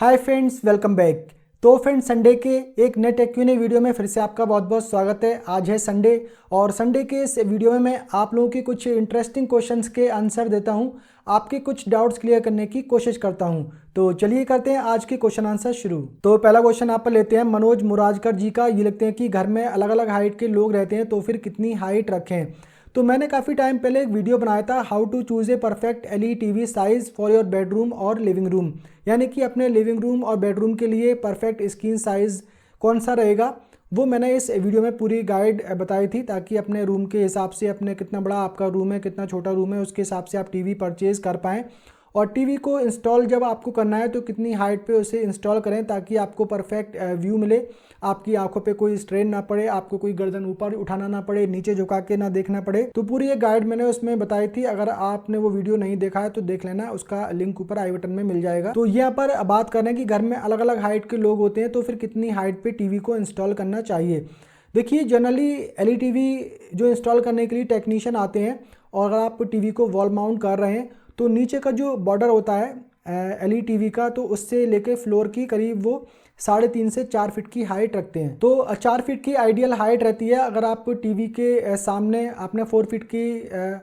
Hi friends, welcome back. तो friends, Sunday के एक नए टेक क्यू वीडियो में फिर से आपका बहुत बहुत स्वागत है। आज है संडे और संडे के इस वीडियो में मैं आप लोगों के कुछ इंटरेस्टिंग क्वेश्चंस के आंसर देता हूं, आपके कुछ डाउट्स क्लियर करने की कोशिश करता हूं। तो चलिए करते हैं आज के क्वेश्चन आंसर शुरू। तो पहला क्वेश्चन आप पर लेते हैं मनोज मुराजकर जी का। ये लिखते हैं कि घर में अलग अलग हाइट के लोग रहते हैं तो फिर कितनी हाइट रखें। तो मैंने काफ़ी टाइम पहले एक वीडियो बनाया था, how to choose a perfect LED TV size for your bedroom और लिविंग रूम, यानी कि अपने लिविंग रूम और बेडरूम के लिए परफेक्ट स्क्रीन साइज़ कौन सा रहेगा। वो मैंने इस वीडियो में पूरी गाइड बताई थी, ताकि अपने रूम के हिसाब से, अपने कितना बड़ा आपका रूम है, कितना छोटा रूम है, उसके हिसाब से आप टीवी परचेज़ कर पाएँ। और टीवी को इंस्टॉल जब आपको करना है तो कितनी हाइट पे उसे इंस्टॉल करें ताकि आपको परफेक्ट व्यू मिले, आपकी आंखों पे कोई स्ट्रेन ना पड़े, आपको कोई गर्दन ऊपर उठाना ना पड़े, नीचे झुका के ना देखना पड़े। तो पूरी एक गाइड मैंने उसमें बताई थी। अगर आपने वो वीडियो नहीं देखा है तो देख लेना, उसका लिंक ऊपर आई बटन में मिल जाएगा। तो यहाँ पर बात कर रहे हैं कि घर में अलग अलग हाइट के लोग होते हैं तो फिर कितनी हाइट पे टीवी को इंस्टॉल करना चाहिए। देखिए, जनरली एलई टीवी जो इंस्टॉल करने के लिए टेक्नीशियन आते हैं, और अगर आप टीवी को वॉल माउंट कर रहे हैं तो नीचे का जो बॉर्डर होता है एलई टीवी का, तो उससे लेके फ्लोर की करीब वो 3.5 से 4 फीट की हाइट रखते हैं। तो 4 फीट की आइडियल हाइट रहती है। अगर आप टीवी के सामने आपने 4 फीट की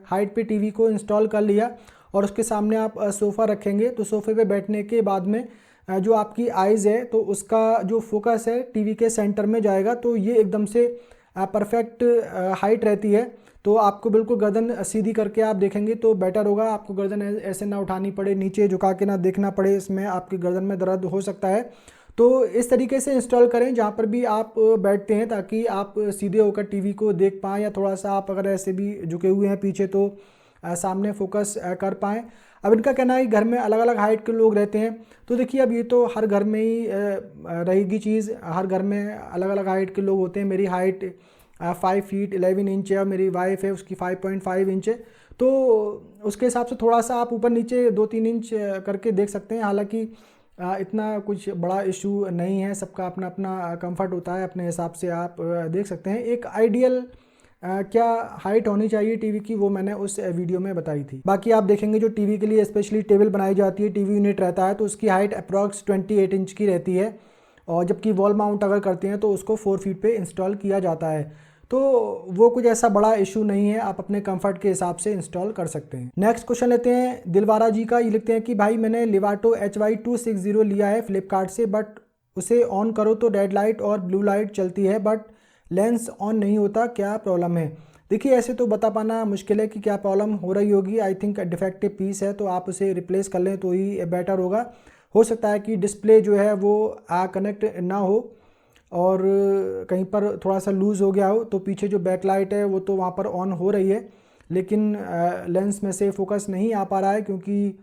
हाइट पे टीवी को इंस्टॉल कर लिया और उसके सामने आप सोफ़ा रखेंगे, तो सोफ़े पे बैठने के बाद में जो आपकी आइज़ है तो उसका जो फोकस है टीवी के सेंटर में जाएगा, तो ये एकदम से परफेक्ट हाइट रहती है। तो आपको बिल्कुल गर्दन सीधी करके आप देखेंगे तो बेटर होगा। आपको गर्दन ऐसे ना उठानी पड़े, नीचे झुका के ना देखना पड़े, इसमें आपकी गर्दन में दर्द हो सकता है। तो इस तरीके से इंस्टॉल करें जहाँ पर भी आप बैठते हैं, ताकि आप सीधे होकर टीवी को देख पाएँ, या थोड़ा सा आप अगर ऐसे भी झुके हुए हैं पीछे तो सामने फोकस कर पाएँ। अब इनका कहना है कि घर में अलग अलग हाइट के लोग रहते हैं। तो देखिए, अब ये तो हर घर में ही रहेगी चीज़, हर घर में अलग अलग हाइट के लोग होते हैं। मेरी हाइट 5 फीट 11 इंच है और मेरी वाइफ है, उसकी 5.5 इंच है। तो उसके हिसाब से थोड़ा सा आप ऊपर नीचे 2-3 इंच करके देख सकते हैं। हालांकि इतना कुछ बड़ा इशू नहीं है, सबका अपना अपना कंफर्ट होता है, अपने हिसाब से आप देख सकते हैं। एक आइडियल क्या हाइट होनी चाहिए टीवी की, वो मैंने उस वीडियो में बताई थी। बाकी आप देखेंगे जो टीवी के लिए स्पेशली टेबल बनाई जाती है, टीवी यूनिट रहता है, तो उसकी हाइट अप्रॉक्स 28 इंच की रहती है। और जबकि वॉल माउंट अगर करते हैं तो उसको 4 फीट पे इंस्टॉल किया जाता है। तो वो कुछ ऐसा बड़ा इशू नहीं है, आप अपने कंफर्ट के हिसाब से इंस्टॉल कर सकते हैं। नेक्स्ट क्वेश्चन लेते हैं दिलवारा जी का। ये लिखते हैं कि भाई, मैंने लिवाटो HY260 लिया है फ्लिपकार्ट से, बट उसे ऑन करो तो रेड लाइट और ब्लू लाइट चलती है, बट लेंस ऑन नहीं होता, क्या प्रॉब्लम है। देखिए, ऐसे तो बता पाना मुश्किल है कि क्या प्रॉब्लम हो रही होगी। आई थिंक डिफेक्टिव पीस है, तो आप उसे रिप्लेस कर लें तो ही बेटर होगा। हो सकता है कि डिस्प्ले जो है वो कनेक्ट ना हो, और कहीं पर थोड़ा सा लूज़ हो गया हो, तो पीछे जो बैकलाइट है वो तो वहाँ पर ऑन हो रही है, लेकिन लेंस में से फोकस नहीं आ पा रहा है, क्योंकि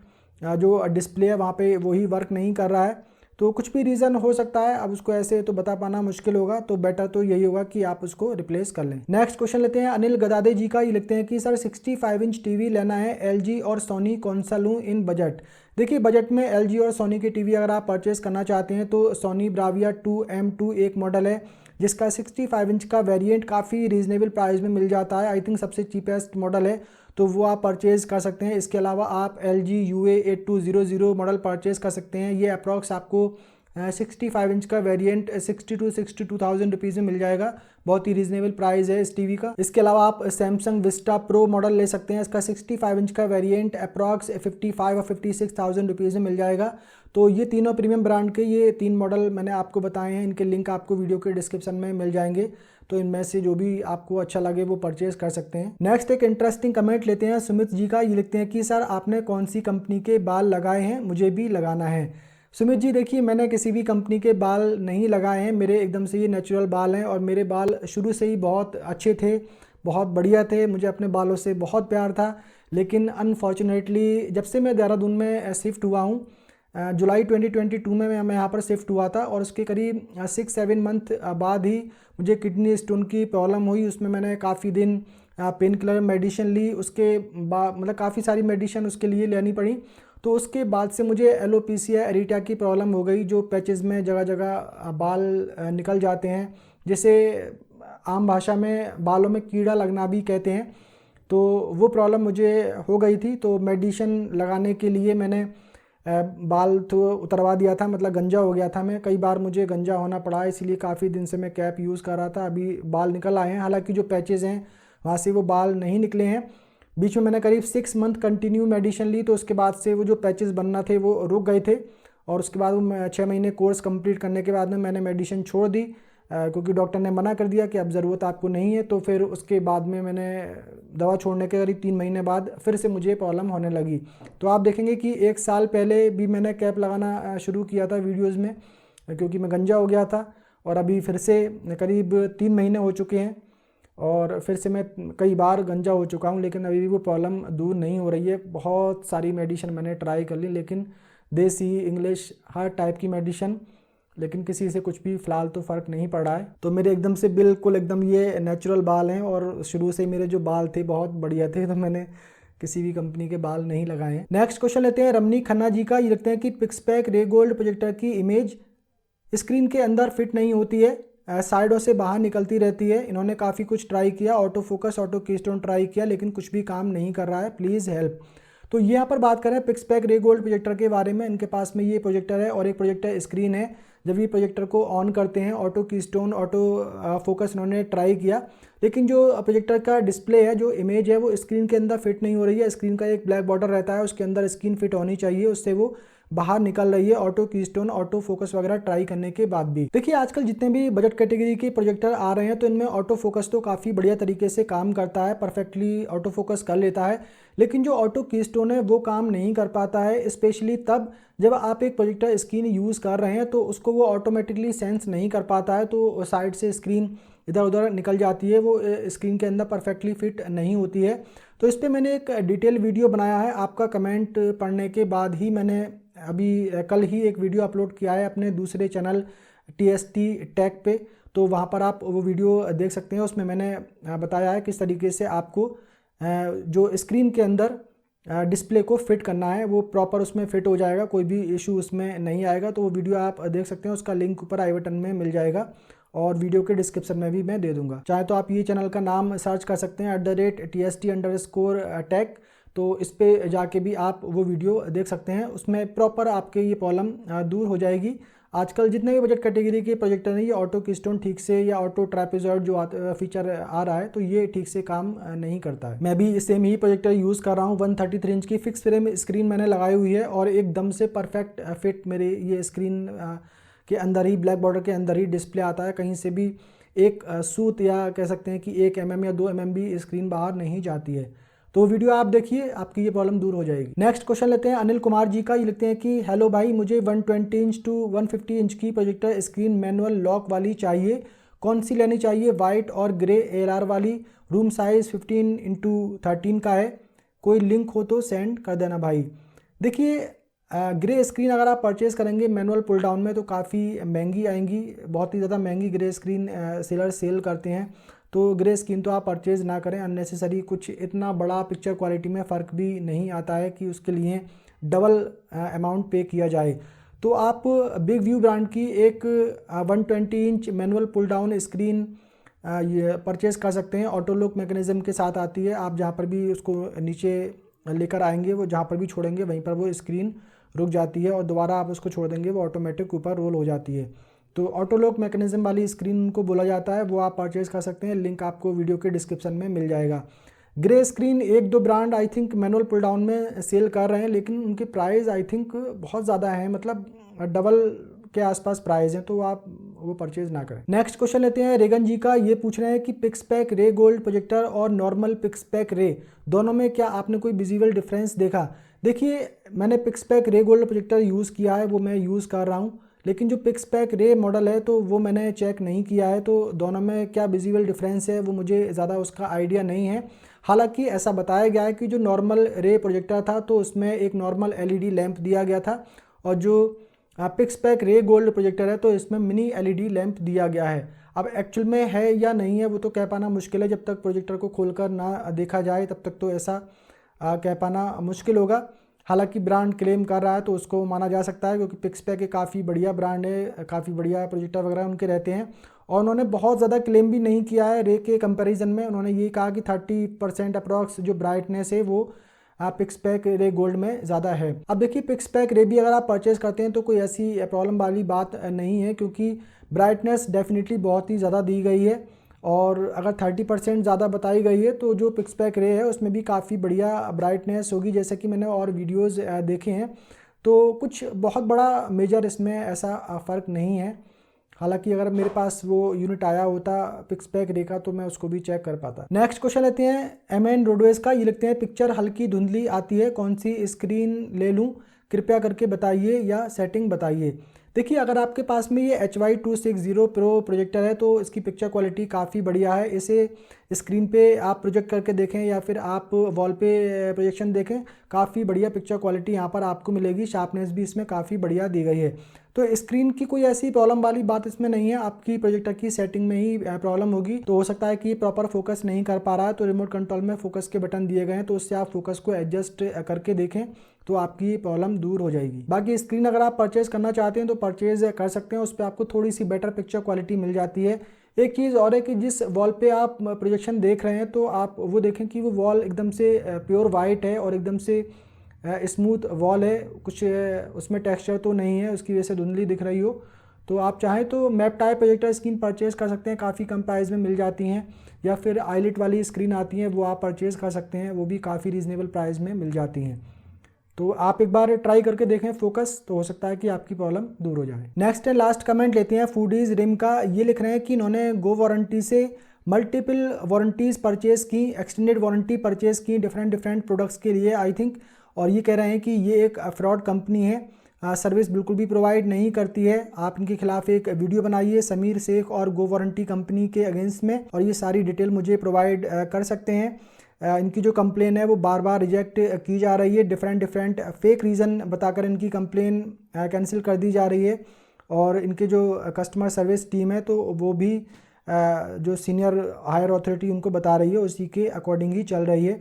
जो डिस्प्ले है वहाँ पे वही वर्क नहीं कर रहा है। तो कुछ भी रीज़न हो सकता है, अब उसको ऐसे तो बता पाना मुश्किल होगा, तो बेटर तो यही होगा कि आप उसको रिप्लेस कर लें। नेक्स्ट क्वेश्चन लेते हैं अनिल गदादे जी का। ये लिखते हैं कि सर 65 इंच टीवी लेना है, एलजी और सोनी, कौन सा लूँ इन बजट। देखिए, बजट में एलजी और सोनी की टीवी अगर आप परचेस करना चाहते हैं तो सोनी ब्राविया 2M2 एक मॉडल है, जिसका 65 इंच का वेरिएंट काफ़ी रीजनेबल प्राइस में मिल जाता है। आई थिंक सबसे चीपेस्ट मॉडल है, तो वो आप परचेज़ कर सकते हैं। इसके अलावा आप LG UA8200 मॉडल परचेज़ कर सकते हैं। ये अप्रॉक्स आपको 65 इंच का वेरिएंट 62,000 रुपीज़ में मिल जाएगा। बहुत ही रीजनेबल प्राइस है इस टीवी का। इसके अलावा आप सैमसंग विस्टा प्रो मॉडल ले सकते हैं। इसका 65 इंच का वेरिएंट अप्रॉक्स 55 और 56,000 रुपीज़ में मिल जाएगा। तो ये तीनों प्रीमियम ब्रांड के ये 3 मॉडल मैंने आपको बताए हैं, इनके लिंक आपको वीडियो के डिस्क्रिप्शन में मिल जाएंगे। तो इनमें से जो भी आपको अच्छा लगे वो परचेज कर सकते हैं। नेक्स्ट एक इंटरेस्टिंग कमेंट लेते हैं सुमित जी का। ये लिखते हैं कि सर, आपने कौन सी कंपनी के बाल लगाए हैं, मुझे भी लगाना है। सुमित जी, देखिए, मैंने किसी भी कंपनी के बाल नहीं लगाए हैं। मेरे एकदम से ये नेचुरल बाल हैं, और मेरे बाल शुरू से ही बहुत अच्छे थे, बहुत बढ़िया थे। मुझे अपने बालों से बहुत प्यार था। लेकिन अनफॉर्चुनेटली जब से मैं देहरादून में शिफ्ट हुआ हूँ, जुलाई 2022 में मैं यहाँ पर शिफ्ट हुआ था, और उसके करीब 6-7 मंथ बाद ही मुझे किडनी स्टोन की प्रॉब्लम हुई। उसमें मैंने काफ़ी दिन पेन किलर मेडिसिन ली, उसके बाद मतलब काफ़ी सारी मेडिसिन उसके लिए लेनी पड़ी। तो उसके बाद से मुझे एलोपेशिया एरिटा की प्रॉब्लम हो गई, जो पैचेस में जगह जगह बाल निकल जाते हैं, जिसे आम भाषा में बालों में कीड़ा लगना भी कहते हैं। तो वो प्रॉब्लम मुझे हो गई थी। तो मेडिसिन लगाने के लिए मैंने बाल तो उतरवा दिया था, मतलब गंजा हो गया था मैं, कई बार मुझे गंजा होना पड़ा, इसीलिए काफ़ी दिन से मैं कैप यूज़ कर रहा था। अभी बाल निकल आए हैं, हालांकि जो पैचेज़ हैं वहाँ से वो बाल नहीं निकले हैं। बीच में मैंने करीब 6 मंथ कंटिन्यू मेडिसिन ली, तो उसके बाद से वो जो पैचेस बनना थे वो रुक गए थे, और उसके बाद वो 6 महीने कोर्स कंप्लीट करने के बाद में मैंने मेडिसिन छोड़ दी, क्योंकि डॉक्टर ने मना कर दिया कि अब ज़रूरत आपको नहीं है। तो फिर उसके बाद में मैंने दवा छोड़ने के करीब 3 महीने बाद फिर से मुझे प्रॉब्लम होने लगी। तो आप देखेंगे कि 1 साल पहले भी मैंने कैप लगाना शुरू किया था वीडियोज़ में, क्योंकि मैं गंजा हो गया था, और अभी फिर से करीब 3 महीने हो चुके हैं और फिर से मैं कई बार गंजा हो चुका हूँ, लेकिन अभी भी वो प्रॉब्लम दूर नहीं हो रही है। बहुत सारी मेडिसिन मैंने ट्राई कर ली, लेकिन देसी, इंग्लिश, हर टाइप की मेडिसिन, लेकिन किसी से कुछ भी फ़िलहाल तो फ़र्क नहीं पड़ा है। तो मेरे एकदम से बिल्कुल एकदम ये नेचुरल बाल हैं, और शुरू से मेरे जो बाल थे बहुत बढ़िया थे, तो मैंने किसी भी कंपनी के बाल नहीं लगाए हैं। नेक्स्ट क्वेश्चन लेते हैं रमनी खन्ना जी का। ये लिखते हैं कि पिक्सपैक रे गोल्ड प्रोजेक्टर की इमेज स्क्रीन के अंदर फिट नहीं होती है, साइडों से बाहर निकलती रहती है। इन्होंने काफ़ी कुछ ट्राई किया, auto focus, auto keystone try किया, लेकिन कुछ भी काम नहीं कर रहा है, प्लीज़ हेल्प। तो ये यहाँ पर बात करें पिक्सपैक रे गोल्ड प्रोजेक्टर के बारे में। इनके पास में ये प्रोजेक्टर है और एक प्रोजेक्टर स्क्रीन है। जब ये प्रोजेक्टर को ऑन करते हैं, ऑटो कीस्टोन, ऑटो फोकस इन्होंने ट्राई किया, लेकिन जो प्रोजेक्टर का डिस्प्ले है, जो इमेज है, वो स्क्रीन के अंदर फिट नहीं हो रही है। स्क्रीन का एक ब्लैक बॉर्डर रहता है, उसके अंदर स्क्रीन फिट होनी चाहिए, उससे वो बाहर निकल रही है, ऑटो कीस्टोन, ऑटो फोकस वगैरह ट्राई करने के बाद भी। देखिए आजकल जितने भी बजट कैटेगरी के प्रोजेक्टर आ रहे हैं, तो इनमें ऑटो फोकस तो काफ़ी बढ़िया तरीके से काम करता है, परफेक्टली ऑटो फोकस कर लेता है, लेकिन जो ऑटो कीस्टोन है वो काम नहीं कर पाता है, स्पेशली तब जब आप एक प्रोजेक्टर स्क्रीन यूज़ कर रहे हैं तो उसको वो ऑटोमेटिकली सेंस नहीं कर पाता है, तो साइड से स्क्रीन इधर उधर निकल जाती है, वो स्क्रीन के अंदर परफेक्टली फिट नहीं होती है। तो इस पर मैंने एक डिटेल वीडियो बनाया है, आपका कमेंट पढ़ने के बाद ही मैंने अभी कल ही एक वीडियो अपलोड किया है अपने दूसरे चैनल TST टेक पे, तो वहाँ पर आप वो वीडियो देख सकते हैं। उसमें मैंने बताया है किस तरीके से आपको जो स्क्रीन के अंदर डिस्प्ले को फिट करना है, वो प्रॉपर उसमें फिट हो जाएगा, कोई भी इशू उसमें नहीं आएगा। तो वो वीडियो आप देख सकते हैं, उसका लिंक ऊपर आई बटन में मिल जाएगा और वीडियो के डिस्क्रिप्शन में भी मैं दे दूंगा। चाहे तो आप ये चैनल का नाम सर्च कर सकते हैं @TST_tech, तो इस पे जाके भी आप वो वीडियो देख सकते हैं, उसमें प्रॉपर आपके ये प्रॉब्लम दूर हो जाएगी। आजकल जितने भी बजट कैटेगरी के प्रोजेक्टर हैं, ये ऑटो कीस्टोन ठीक से या ऑटो ट्रापेजॉइड जो फीचर आ रहा है, तो ये ठीक से काम नहीं करता है। मैं भी सेम ही प्रोजेक्टर यूज़ कर रहा हूँ, 133 इंच की फिक्स फ्रेम स्क्रीन मैंने लगाई हुई है, और एकदम से परफेक्ट फिट मेरे ये स्क्रीन के अंदर ही, ब्लैक बॉर्डर के अंदर ही डिस्प्ले आता है, कहीं से भी एक सूत या कह सकते हैं कि 1 mm या 2 mm भी स्क्रीन बाहर नहीं जाती है। तो वीडियो आप देखिए, आपकी ये प्रॉब्लम दूर हो जाएगी। नेक्स्ट क्वेश्चन लेते हैं अनिल कुमार जी का। ये लिखते हैं कि हेलो भाई, मुझे 120 इंच टू 150 इंच की प्रोजेक्टर स्क्रीन मैनुअल लॉक वाली चाहिए, कौन सी लेनी चाहिए? वाइट और ग्रे ALR वाली, रूम साइज़ 15x13 का है, कोई लिंक हो तो सेंड कर देना भाई। देखिए ग्रे स्क्रीन अगर आप परचेज़ करेंगे मैनुअल पुल डाउन में तो काफ़ी महंगी आएंगी, बहुत ही ज़्यादा महंगी ग्रे स्क्रीन सेलर सेल करते हैं, तो ग्रे स्क्रीन तो आप परचेज़ ना करें अननेसेसरी। कुछ इतना बड़ा पिक्चर क्वालिटी में फ़र्क भी नहीं आता है कि उसके लिए डबल अमाउंट पे किया जाए। तो आप बिग व्यू ब्रांड की एक 120 inch manual pull down screen ये परचेज़ कर सकते हैं, ऑटो लॉक मैकेनिज़्म के साथ आती है। आप जहाँ पर भी उसको नीचे लेकर आएंगे, वो जहाँ पर भी छोड़ेंगे वहीं पर वो स्क्रीन रुक जाती है, और दोबारा आप उसको छोड़ देंगे वो ऑटोमेटिक ऊपर रोल हो जाती है। तो ऑटो लॉक मैकेनिज्म वाली स्क्रीन को बोला जाता है, वो आप परचेज़ कर सकते हैं, लिंक आपको वीडियो के डिस्क्रिप्शन में मिल जाएगा। Grey screen 1-2 brand I think manual pull down में सेल कर रहे हैं, लेकिन उनके प्राइस आई थिंक बहुत ज़्यादा हैं, मतलब डबल के आसपास प्राइस हैं, तो आप वो परचेज़ ना करें। नेक्स्ट क्वेश्चन लेते हैं रेगन जी का। ये पूछ रहे हैं कि पिक्सपैक रे गोल्ड प्रोजेक्टर और नॉर्मल पिक्सपैक रे दोनों में क्या आपने कोई विजुअल डिफरेंस देखा? देखिए मैंने पिक्सपैक रे गोल्ड प्रोजेक्टर यूज़ किया है, वो मैं यूज़ कर रहा हूँ, लेकिन जो पिक्सपैक रे मॉडल है तो वो मैंने चेक नहीं किया है, तो दोनों में क्या विजुअल डिफरेंस है वो मुझे ज़्यादा उसका आइडिया नहीं है। हालांकि ऐसा बताया गया है कि जो नॉर्मल रे प्रोजेक्टर था तो उसमें एक नॉर्मल LED लैंप दिया गया था, और जो पिक्सपैक रे गोल्ड प्रोजेक्टर है तो इसमें मिनी LED लैंप दिया गया है। अब एक्चुअल में है या नहीं है वो तो कह पाना मुश्किल है, जब तक प्रोजेक्टर को खोलकर ना देखा जाए तब तक तो ऐसा कह पाना मुश्किल होगा। हालांकि ब्रांड क्लेम कर रहा है तो उसको माना जा सकता है, क्योंकि पिक्सपैक एक काफ़ी बढ़िया ब्रांड है, काफ़ी बढ़िया प्रोजेक्टर वगैरह उनके रहते हैं, और उन्होंने बहुत ज़्यादा क्लेम भी नहीं किया है रे के कंपैरिजन में। उन्होंने ये कहा कि 30% अप्रॉक्स जो ब्राइटनेस है वो पिक्सपैक रे गोल्ड में ज़्यादा है। अब देखिए पिक्सपैक रे भी अगर आप परचेज़ करते हैं तो कोई ऐसी प्रॉब्लम वाली बात नहीं है, क्योंकि ब्राइटनेस डेफिनेटली बहुत ही ज़्यादा दी गई है, और अगर 30% ज़्यादा बताई गई है तो जो पिक्सपैक रे है उसमें भी काफ़ी बढ़िया ब्राइटनेस होगी, जैसे कि मैंने और वीडियोज़ देखे हैं। तो कुछ बहुत बड़ा मेजर इसमें ऐसा फ़र्क नहीं है। हालांकि अगर मेरे पास वो यूनिट आया होता पिक्सपैक रे का तो मैं उसको भी चेक कर पाता। नेक्स्ट क्वेश्चन लेते हैं एमएन रोडवेज का। ये लिखते हैं पिक्चर हल्की धुंधली आती है, कौन सी स्क्रीन ले लूँ, कृपया करके बताइए या सेटिंग बताइए। देखिए अगर आपके पास में ये HY260 प्रो प्रोजेक्टर है तो इसकी पिक्चर क्वालिटी काफ़ी बढ़िया है। इसे स्क्रीन पे आप प्रोजेक्ट करके देखें या फिर आप वॉल पे प्रोजेक्शन देखें, काफ़ी बढ़िया पिक्चर क्वालिटी यहाँ पर आपको मिलेगी। शार्पनेस भी इसमें काफ़ी बढ़िया दी गई है। तो स्क्रीन की कोई ऐसी प्रॉब्लम वाली बात इसमें नहीं है, आपकी प्रोजेक्टर की सेटिंग में ही प्रॉब्लम होगी। तो हो सकता है कि प्रॉपर फोकस नहीं कर पा रहा है, तो रिमोट कंट्रोल में फोकस के बटन दिए गए हैं, तो उससे आप फोकस को एडजस्ट करके देखें तो आपकी प्रॉब्लम दूर हो जाएगी। बाकी स्क्रीन अगर आप परचेज करना चाहते हैं तो परचेज कर सकते हैं, उस पर आपको थोड़ी सी बेटर पिक्चर क्वालिटी मिल जाती है। एक चीज़ और है कि जिस वॉल पे आप प्रोजेक्शन देख रहे हैं तो आप वो देखें कि वो वॉल एकदम से प्योर वाइट है और एकदम से स्मूथ वॉल है, कुछ उसमें टेक्सचर तो नहीं है, उसकी वजह से धुंधली दिख रही हो। तो आप चाहें तो map type projector screen purchase कर सकते हैं, काफ़ी कम प्राइस में मिल जाती हैं, या फिर आईलिट वाली स्क्रीन आती हैं वो आप परचेज़ कर सकते हैं, वो भी काफ़ी रीज़नेबल प्राइस में मिल जाती हैं। तो आप एक बार ट्राई करके देखें फोकस, तो हो सकता है कि आपकी प्रॉब्लम दूर हो जाए। नेक्स्ट एंड लास्ट कमेंट लेते हैं फूडीज रिम का। ये लिख रहे हैं कि इन्होंने गो वारंटी से मल्टीपल वारंटीज़ परचेज़ की, एक्सटेंडेड वारंटी परचेज़ की डिफरेंट प्रोडक्ट्स के लिए आई थिंक, और ये कह रहे हैं कि ये एक फ्रॉड कंपनी है, सर्विस बिल्कुल भी प्रोवाइड नहीं करती है। आप इनके खिलाफ एक वीडियो बनाइए समीर शेख और गो वारंटी कंपनी के अगेंस्ट में, और ये सारी डिटेल मुझे प्रोवाइड कर सकते हैं। इनकी जो कंप्लेन है वो बार बार रिजेक्ट की जा रही है, डिफरेंट फेक रीज़न बताकर इनकी कंप्लेन कैंसिल कर दी जा रही है। और इनके जो कस्टमर सर्विस टीम है तो वो भी जो सीनियर हायर अथॉरिटी उनको बता रही है उसी के अकॉर्डिंग ही चल रही है।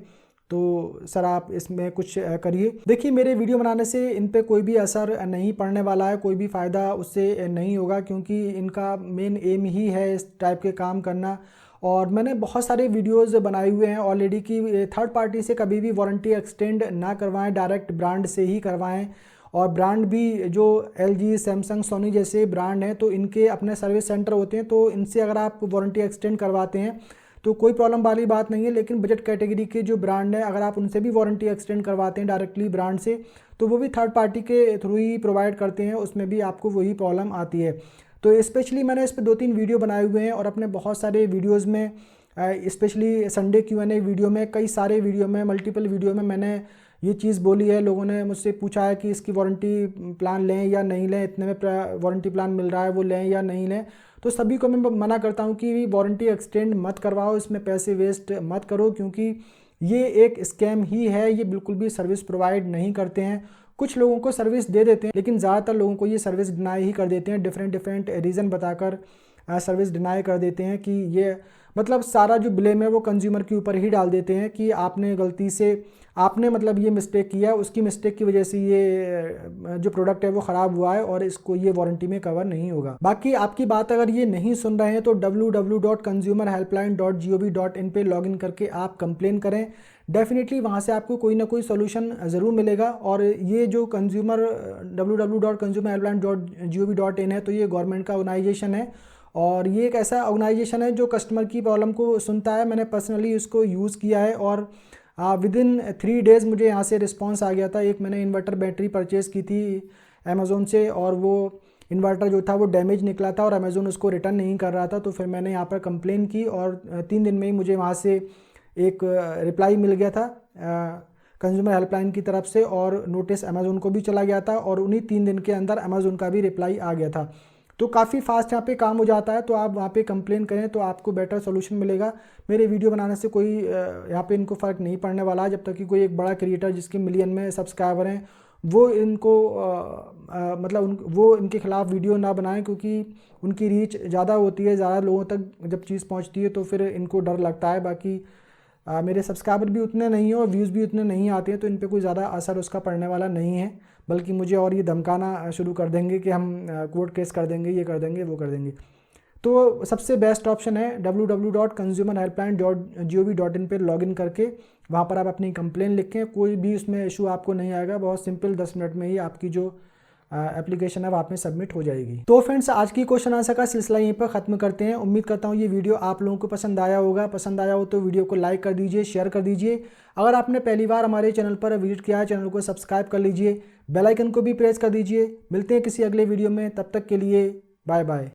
तो सर आप इसमें कुछ करिए। देखिए मेरे वीडियो बनाने से इन पे कोई भी असर नहीं पड़ने वाला है, कोई भी फ़ायदा उससे नहीं होगा, क्योंकि इनका मेन एम ही है इस टाइप के काम करना। और मैंने बहुत सारे वीडियोस बनाए हुए हैं ऑलरेडी कि थर्ड पार्टी से कभी भी वारंटी एक्सटेंड ना करवाएं, डायरेक्ट ब्रांड से ही करवाएं। और ब्रांड भी जो LG, सैमसंग, सोनी जैसे ब्रांड हैं तो इनके अपने सर्विस सेंटर होते हैं, तो इनसे अगर आप वारंटी एक्सटेंड करवाते हैं तो कोई प्रॉब्लम वाली बात नहीं है। लेकिन बजट कैटेगरी के जो ब्रांड हैं अगर आप उनसे भी वारंटी एक्सटेंड करवाते हैं डायरेक्टली ब्रांड से, तो वो भी थर्ड पार्टी के थ्रू ही प्रोवाइड करते हैं, उसमें भी आपको वही प्रॉब्लम आती है। तो स्पेशली मैंने इस पर 2-3 वीडियो बनाए हुए हैं, और अपने बहुत सारे वीडियोज़ में स्पेशली संडे Q&A वीडियो में, कई सारे वीडियो में, मल्टीपल वीडियो में मैंने ये चीज़ बोली है। लोगों ने मुझसे पूछा है कि इसकी वारंटी प्लान लें या नहीं लें, इतने में वारंटी प्लान मिल रहा है वो लें या नहीं लें। तो सभी को मैं मना करता हूँ कि वारंटी एक्सटेंड मत करवाओ, इसमें पैसे वेस्ट मत करो, क्योंकि ये एक स्कैम ही है, ये बिल्कुल भी सर्विस प्रोवाइड नहीं करते हैं। कुछ लोगों को सर्विस दे देते हैं, लेकिन ज़्यादातर लोगों को ये सर्विस डिनाई ही कर देते हैं, डिफरेंट रीज़न बताकर सर्विस डिनाई कर देते हैं कि ये मतलब सारा जो ब्लेम है वो कंज्यूमर के ऊपर ही डाल देते हैं कि आपने गलती से आपने मतलब ये मिस्टेक किया, उसकी मिस्टेक की वजह से ये जो प्रोडक्ट है वो ख़राब हुआ है और इसको ये वारंटी में कवर नहीं होगा। बाकी आपकी बात अगर ये नहीं सुन रहे हैं तो www.consumerhelpline.gov.in पे लॉगिन करके आप कंप्लेन करें, डेफिनेटली वहाँ से आपको कोई ना कोई सोल्यूशन ज़रूर मिलेगा। और ये जो कंज्यूमर www.consumerhelpline.gov.in है तो ये गवर्नमेंट का ऑर्गेनाइजेशन है, और ये एक ऐसा ऑर्गेनाइजेशन है जो कस्टमर की प्रॉब्लम को सुनता है। मैंने पर्सनली इसको यूज़ किया है और विदिन 3 डेज़ मुझे यहाँ से रिस्पांस आ गया था। एक मैंने इन्वर्टर बैटरी परचेज़ की थी अमेज़ोन से, और वो इन्वर्टर जो था वो डैमेज निकला था और अमेज़ोन उसको रिटर्न नहीं कर रहा था। तो फिर मैंने यहाँ पर कंप्लेन की और 3 दिन में ही मुझे वहाँ से एक रिप्लाई मिल गया था कंज्यूमर हेल्पलाइन की तरफ से, और नोटिस अमेज़ोन को भी चला गया था, और उन्हीं 3 दिन के अंदर अमेज़ोन का भी रिप्लाई आ गया था। तो काफ़ी फास्ट यहाँ पे काम हो जाता है। तो आप वहाँ पे कंप्लेन करें तो आपको बेटर सोल्यूशन मिलेगा। मेरे वीडियो बनाने से कोई यहाँ पे इनको फ़र्क नहीं पड़ने वाला है, जब तक कि कोई एक बड़ा क्रिएटर जिसके मिलियन में सब्सक्राइबर हैं वो इनको वो इनके खिलाफ़ वीडियो ना बनाएं, क्योंकि उनकी रीच ज़्यादा होती है, ज़्यादा लोगों तक जब चीज़ पहुँचती है तो फिर इनको डर लगता है। बाकी मेरे सब्सक्राइबर भी उतने नहीं हैं और व्यूज़ भी उतने नहीं आते हैं, तो इन पे कोई ज़्यादा असर उसका पड़ने वाला नहीं है, बल्कि मुझे और ये धमकाना शुरू कर देंगे कि हम कोर्ट केस कर देंगे, ये कर देंगे, वो कर देंगे। तो सबसे बेस्ट ऑप्शन है www.consumerhelpline.gov.in पर लॉगिन करके वहाँ पर आप अपनी कंप्लेन लिखें। कोई भी उसमें इशू आपको नहीं आएगा, बहुत सिंपल 10 मिनट में ही आपकी जो एप्लीकेशन है आप में सबमिट हो जाएगी। तो फ्रेंड्स, आज की क्वेश्चन आंसर का सिलसिला यहीं पर ख़त्म करते हैं। उम्मीद करता हूँ ये वीडियो आप लोगों को पसंद आया होगा। पसंद आया हो तो वीडियो को लाइक कर दीजिए, शेयर कर दीजिए। अगर आपने पहली बार हमारे चैनल पर विजिट किया है, चैनल को सब्सक्राइब कर लीजिए, बेल आइकन को भी प्रेस कर दीजिए। मिलते हैं किसी अगले वीडियो में, तब तक के लिए बाय बाय।